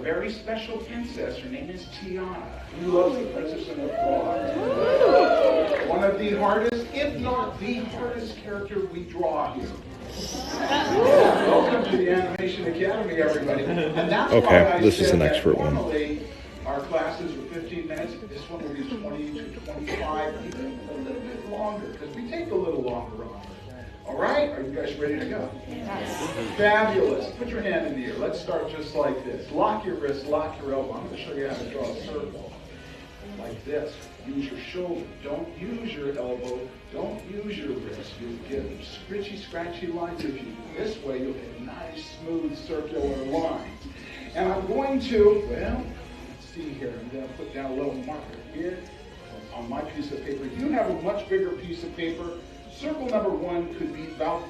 very special princess. Her name is Tiana. Who loves the Princess and the Frog? One of the hardest, if not the hardest character we draw here. Welcome to the Animation Academy, everybody. And that's Okay, why I this is said an that expert one. normally our classes are 15 minutes. This one will be 20 to 25, even a little bit longer, because we take a little longer on it. All right, are you guys ready to go? Yes. Fabulous. Put your hand in the air. Let's start just like this. Lock your wrist, lock your elbow. I'm going to show you how to draw a circle. Like this. Use your shoulder. Don't use your elbow. Don't use your wrist. You'll get scritchy, scratchy lines. If you do this way, you'll get nice, smooth, circular lines. And I'm going to, well, let's see here. I'm going to put down a little marker here on my piece of paper. If you have a much bigger piece of paper, circle number 1 could be about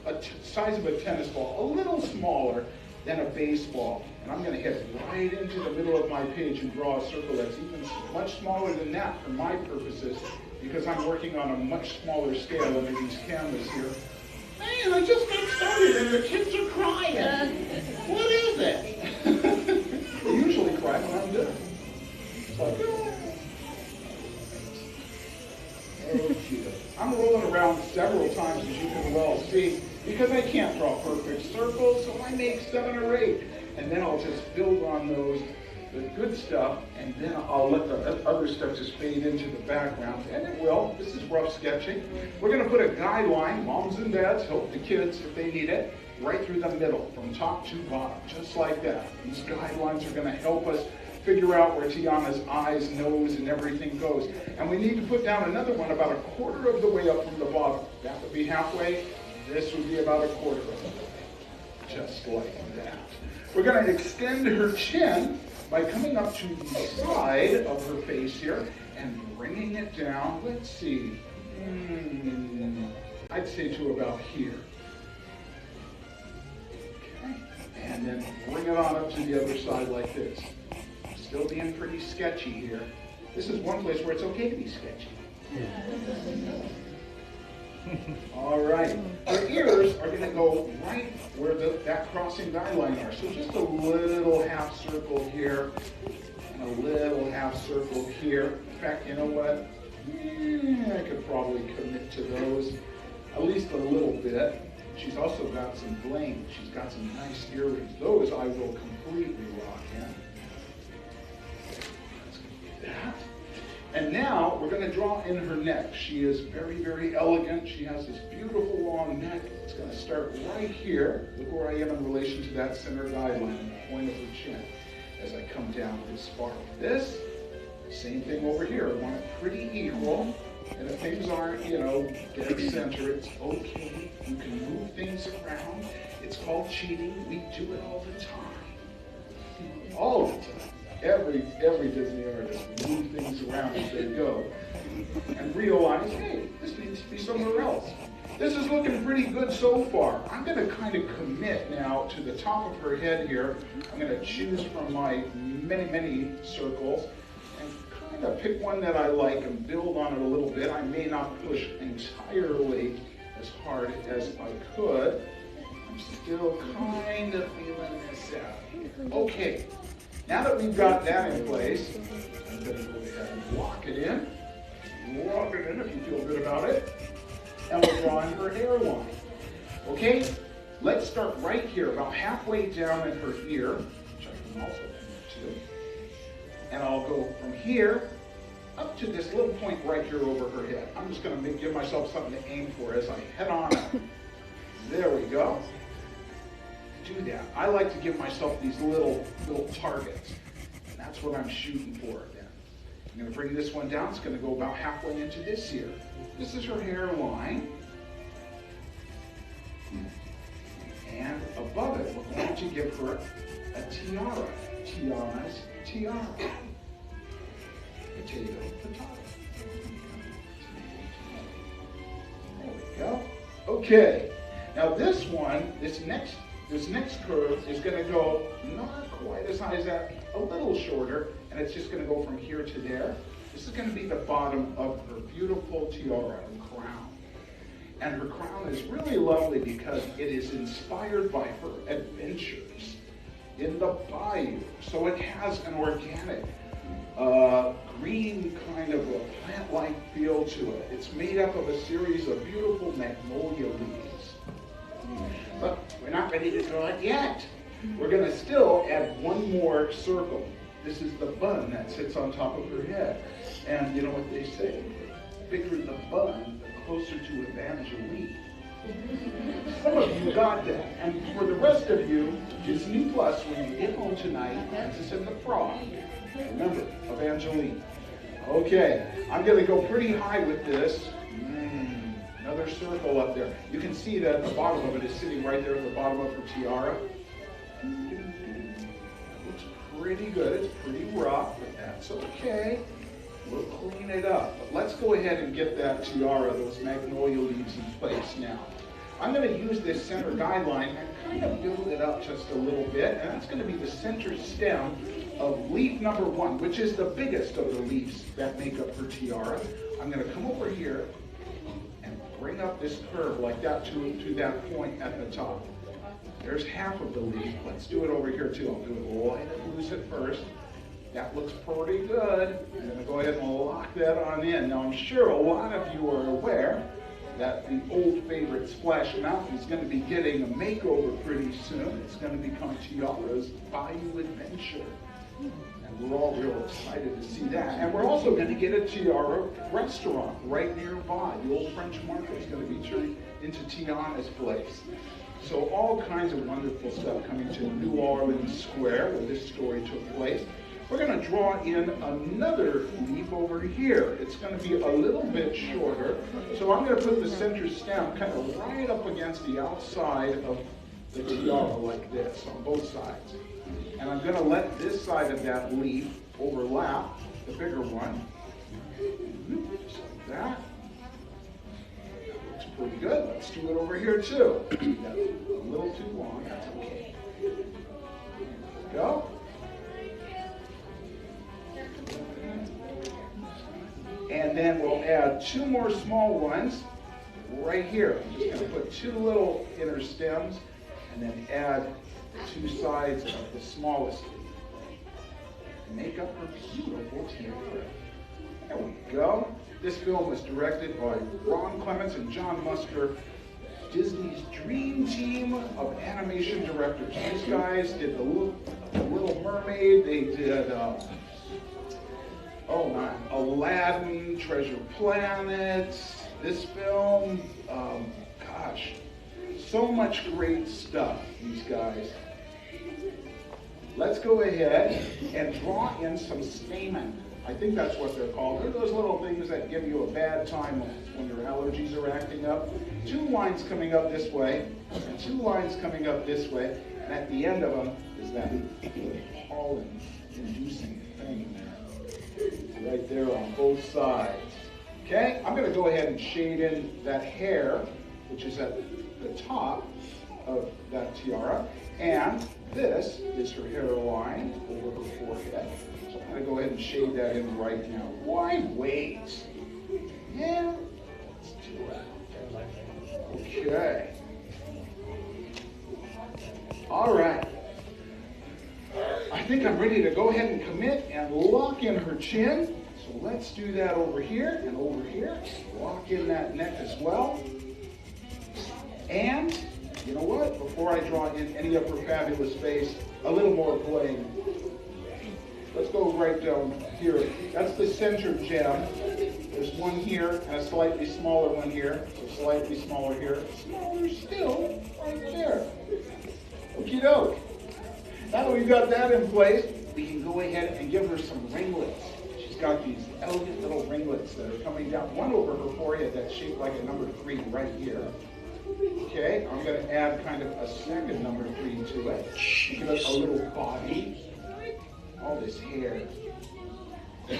the size of a tennis ball, a little smaller than a baseball. And I'm going to hit right into the middle of my page and draw a circle that's even much smaller than that for my purposes, because I'm working on a much smaller scale under these canvas here. Man, I just got started and the kids are crying. What is it? They usually cry when I'm done. It's like, oh, I'm rolling around several times, as you can well see, because I can't draw perfect circles, so I make 7 or 8. And then I'll just build on those, the good stuff, and then I'll let the other stuff just fade into the background. And it will. This is rough sketching. We're going to put a guideline, moms and dads, help the kids if they need it, right through the middle, from top to bottom, just like that. These guidelines are going to help us figure out where Tiana's eyes, nose, and everything goes. And we need to put down another one about 1/4 of the way up from the bottom. That would be halfway. This would be about 1/4 of the way. Just like that. We're going to extend her chin by coming up to the side of her face here and bringing it down. Let's see. I'd say to about here. Okay. And then bring it on up to the other side like this. Still being pretty sketchy here. This is one place where it's okay to be sketchy. All right. Our ears are going to go right where that crossing guideline are. So just a little half circle here and a little half circle here. In fact, you know what? I could probably commit to those at least a little bit. She's also got some bling. She's got some nice earrings. Those I will completely rock in. That. And now we're going to draw in her neck. She is very, very elegant. She has this beautiful long neck. It's going to start right here. Look where I am in relation to that center guideline, the point of her chin, as I come down this far. This, same thing over here. I want it pretty equal. And if things aren't, dead center, it's okay. You can move things around. It's called cheating. We do it all the time. All the time. Every Disney artist move things around as they go and realize, hey, this needs to be somewhere else. This is looking pretty good so far. I'm going to kind of commit now to the top of her head here. I'm going to choose from my many, many circles and kind of pick one that I like and build on it a little bit. I may not push entirely as hard as I could. I'm still kind of feeling this out. Okay. Now that we've got that in place, I'm going to go ahead and lock it in. Lock it in if you feel good about it. And we'll draw in her hairline. Okay, let's start right here, about halfway down in her ear, which I can also do. And I'll go from here up to this little point right here over her head. I'm just going to give myself something to aim for as I head on up. There we go. Do that. I like to give myself these little targets. And that's what I'm shooting for then. I'm going to bring this one down. It's going to go about halfway into this here. This is her hairline. And above it, we're going to give her a tiara. Tiana's tiara. Potato, potato. There we go. Okay. Now this one, this next curve is going to go not quite as high as that, a little shorter, and it's just going to go from here to there. This is going to be the bottom of her beautiful tiara and crown. And her crown is really lovely because it is inspired by her adventures in the bayou. So it has an organic, green kind of a plant-like feel to it. It's made up of a series of beautiful magnolia leaves. But we're not ready to draw it yet. We're going to still add one more circle. This is the bun that sits on top of her head. And you know what they say? The bigger the bun, the closer to Evangeline. Some of you got that. And for the rest of you, Disney Plus, when you get home tonight, Princess and the Frog. Remember, Evangeline. Okay, I'm going to go pretty high with this. Another circle up there. You can see that the bottom of it is sitting right there at the bottom of her tiara. Looks pretty good. It's pretty rough, but that's okay. We'll clean it up. But let's go ahead and get that tiara, those magnolia leaves in place now. I'm going to use this center guideline and kind of build it up just a little bit. And that's going to be the center stem of leaf number 1, which is the biggest of the leaves that make up her tiara. I'm going to come over here and bring up this curve like that to that point at the top. There's half of the leaf. Let's do it over here too. I'll do it light and loose at first. That looks pretty good. I'm going to go ahead and lock that on in. Now I'm sure a lot of you are aware that the old favorite Splash Mountain is going to be getting a makeover pretty soon. It's going to become Tiara's Bayou Adventure. And we're all real excited to see that. And we're also going to get a Tiara restaurant right nearby. The old French market is going to be turned into Tiana's place. So all kinds of wonderful stuff coming to New Orleans Square where this story took place. We're going to draw in another leaf over here. It's going to be a little bit shorter. So I'm going to put the center stem kind of right up against the outside of the tiara like this on both sides. And I'm going to let this side of that leaf overlap the bigger one. Just like that. That looks pretty good. Let's do it over here too. That's a little too long. That's okay. There we go. And then we'll add 2 more small ones right here. I'm just going to put 2 little inner stems and then add the 2 sides of the smallest leaf. Make up her beautiful tiara. There we go. This film was directed by Ron Clements and John Musker, Disney's dream team of animation directors. These guys did The Little Mermaid. They did Aladdin, Treasure Planet, this film, gosh, so much great stuff, these guys. Let's go ahead and draw in some stamen. I think that's what they're called. They're those little things that give you a bad time when your allergies are acting up. 2 lines coming up this way, and 2 lines coming up this way, and at the end of them is that pollen-inducing thing there. Right there on both sides. Okay, I'm going to go ahead and shade in that hair, which is at the top of that tiara, and this is her hairline over her forehead. So I'm going to go ahead and shade that in right now. Why wait? Yeah, let's do it. Okay. All right. I think I'm ready to go ahead and commit and lock in her chin. So let's do that over here and over here. Lock in that neck as well. And you know what? Before I draw in any of her fabulous face, a little more bling. Let's go right down here. That's the center gem. There's one here and a slightly smaller one here. So slightly smaller here. Smaller still right there. Okie doke. Now that we've got that in place, we can go ahead and give her some ringlets. She's got these elegant little ringlets that are coming down. One over her forehead that's shaped like a number 3 right here. Okay, I'm going to add kind of a second number 3 to it. Give it a little body. All this hair. I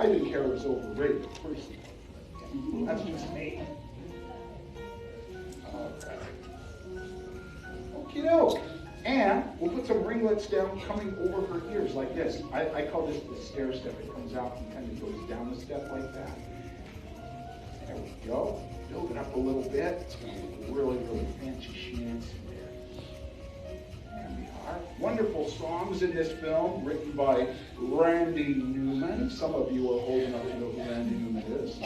think hair is overrated, personally. That's just me. All right. Okie doke. And we'll put some ringlets down coming over her ears like this. I call this the stair step. It comes out and kind of goes down the step like that. There we go. Build it up a little bit. It's going to look really, really fancy schmancy there. And we are. Wonderful songs in this film, written by Randy Newman. Some of you are old enough to know who Randy Newman is.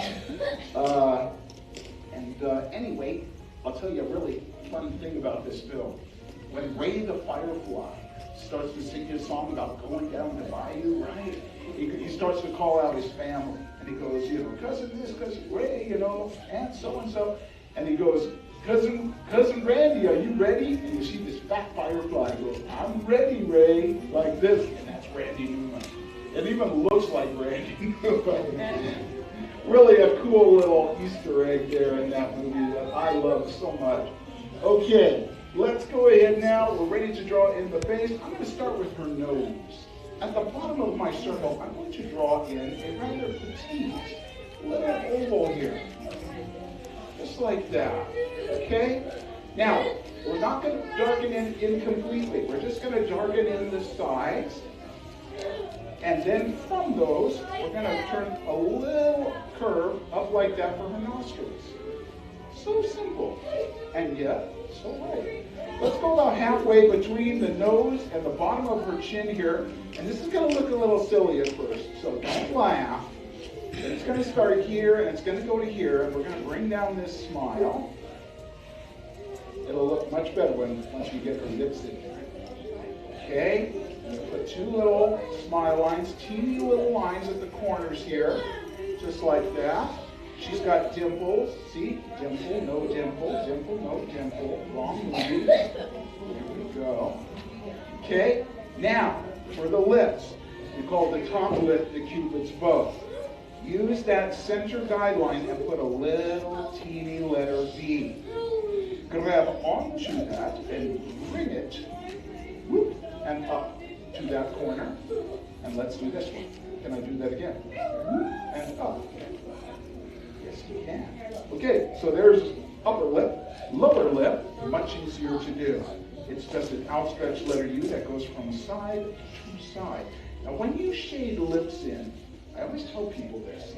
Anyway, I'll tell you a really fun thing about this film. When Ray the Firefly starts to sing his song about going down the bayou, right? He starts to call out his family. And he goes, you know, cousin this, cousin Ray, you know, aunt so-and-so. And he goes, cousin Randy, are you ready? And you see this fat firefly go, I'm ready, Ray, like this. And that's Randy Newman. It even looks like Randy Newman. Really a cool little Easter egg there in that movie that I love so much. Okay, let's go ahead now. We're ready to draw in the face. I'm going to start with her nose. At the bottom of my circle, I'm going to draw in a rather petite little oval here. Just like that. Okay? Now, we're not going to darken in completely. We're just going to darken in the sides. And then from those, we're going to turn a little curve up like that for her nostrils. So simple. And yet, so right. Let's go about halfway between the nose and the bottom of her chin here. And this is going to look a little silly at first, so don't laugh. But it's going to start here, and it's going to go to here, and we're going to bring down this smile. It'll look much better once you get her lips in there. Okay? I'm going to put two little smile lines, teeny little lines at the corners here, just like that. She's got dimples. See? Dimple, no dimple, dimple, no dimple. Wrong movie. There we go. Okay? Now, for the lips, we call the top lip the Cupid's bow. Use that center guideline and put a little teeny letter V. Grab onto that and bring it, whoop, and up to that corner. And let's do this one. Can I do that again? And up. Yes, you can. Okay, so there's upper lip. Lower lip, much easier to do. It's just an outstretched letter U that goes from side to side. Now, when you shade lips in, I always tell people this.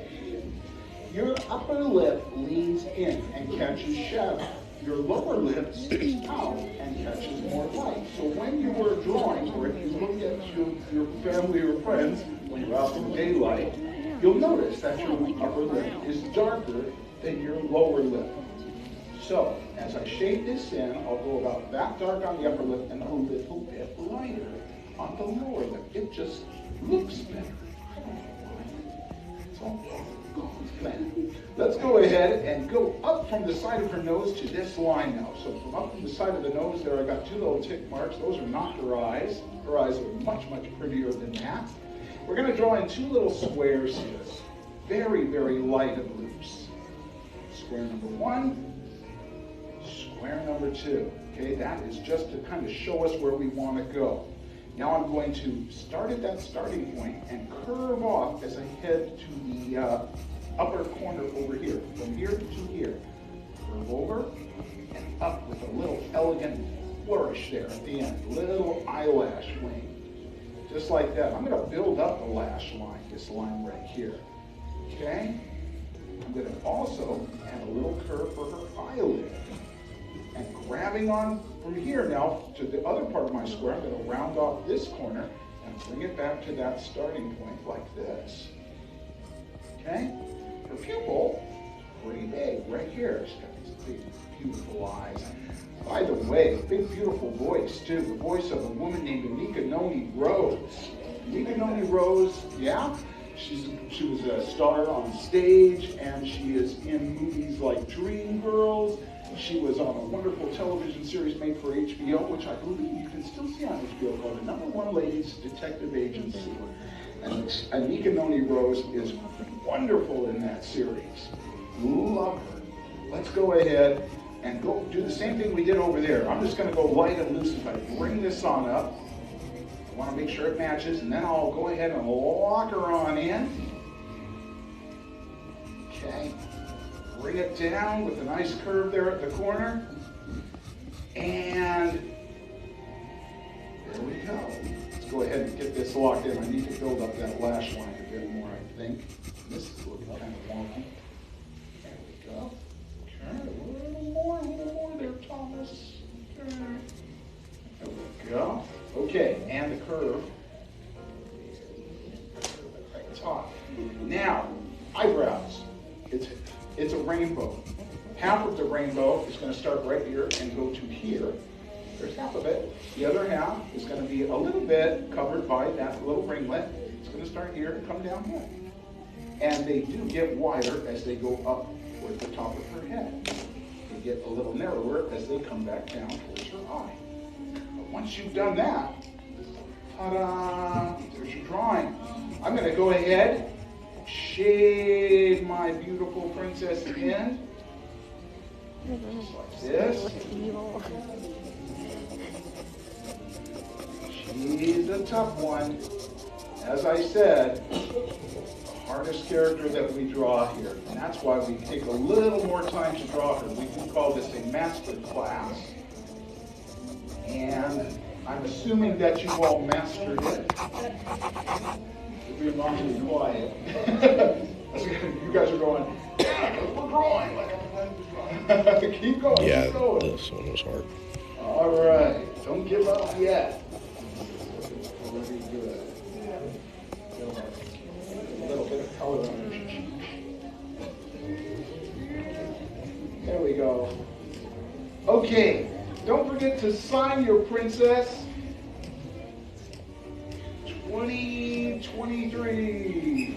Your upper lip leans in and catches shadow. Your lower lip sticks out and catches more light. So when you are drawing, or if you look at your family or friends when you're out in daylight, you'll notice that your upper lip is darker than your lower lip. So as I shade this in, I'll go about that dark on the upper lip and a little bit lighter on the lower lip. It just looks better. Let's go ahead and go up from the side of her nose to this line now. So from up from the side of the nose there, I got two little tick marks. Those are not her eyes. Her eyes are much, much prettier than that. We're going to draw in two little squares here. Very, very light of loops. Square number one, square number two. Okay, that is just to kind of show us where we want to go. Now I'm going to start at that starting point and curve off as I head to the upper corner over here, from here to here. Curve over and up with a little elegant flourish there at the end, little eyelash wing, just like that. I'm going to build up the lash line, this line right here. Okay? I'm going to also add a little curve for her eyelid. And grabbing on from here now to the other part of my square, I'm going to round off this corner and bring it back to that starting point like this. Okay? Her pupil, pretty big right here. She's got these big, beautiful eyes. By the way, big, beautiful voice too. The voice of a woman named Anika Noni Rose. Anika Noni Rose, yeah? She was a star on stage, and she is in movies like Dreamgirls. She was on a wonderful television series made for HBO, which I believe you can still see on HBO, called The #1 Ladies Detective Agency. And Anika Noni Rose is wonderful in that series. Love her. Let's go ahead and go do the same thing we did over there. I'm just going to go light and loose. If I bring this on up, I want to make sure it matches, and then I'll go ahead and lock her on in. Okay. Bring it down with a nice curve there at the corner. And there we go. Let's go ahead and get this locked in. I need to build up that lash line a bit more, I think. This is looking kind of wonky. There we go. Okay, a little more there, Thomas. Okay. There we go. Okay, and the curve. It's hot. Now, eyebrows. It's a rainbow. Half of the rainbow is going to start right here and go to here. There's half of it. The other half is going to be a little bit covered by that little ringlet. It's going to start here and come down here. And they do get wider as they go up towards the top of her head. They get a little narrower as they come back down towards her eye. But once you've done that, ta-da, there's your drawing. I'm going to go ahead, shade my beautiful princess in. Just like this. She's a tough one. As I said, the hardest character that we draw here. And that's why we take a little more time to draw her. We can call this a master class. And I'm assuming that you all mastered it. If you're not too quiet. You guys are going, we're drawing. Keep going. Yeah, keep going. this one was hard. All right. Don't give up yet. Very good. A little bit of color on her cheek. There we go. Okay. Don't forget to sign your princess. 2023.